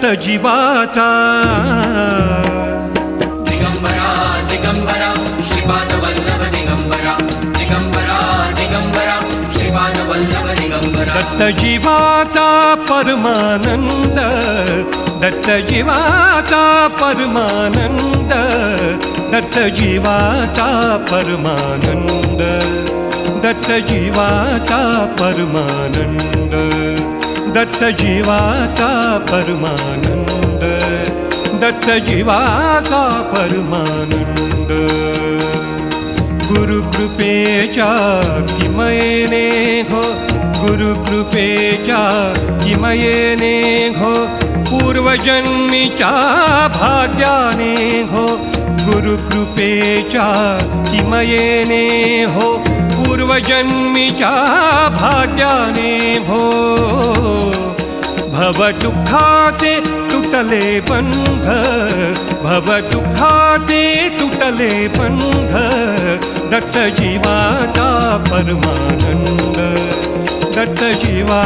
दत्त जीवाचा दिगंबरा दिगंबरा श्रीपाद वल्लभ दिगंबरा दिगंबरा दिगंबरा श्रीपाद वल्लभ दिगंबरा दत्त जीवाचा परमानंद दत्त जीवाचा परमानंद दत्त जीवाचा परमानंद दत्त जीवाचा परमानंद दत्त जीवाचा परमानंद दत्त जीवाचा परमानंद गुरुकृपेच्या किमयेने हो गुरुकृपेच्या किमयेने हो पूर्वजन्मीच्या भाग्याने हो गुरुकृपेच्या किमयेने हो पूर्वजन्मीच्या भाग्याने हो भवदुःखाचे तुटले बंध भवदुःखाचे तुटले बंध दत्त जीवाचा परमानंद दत्त जीवा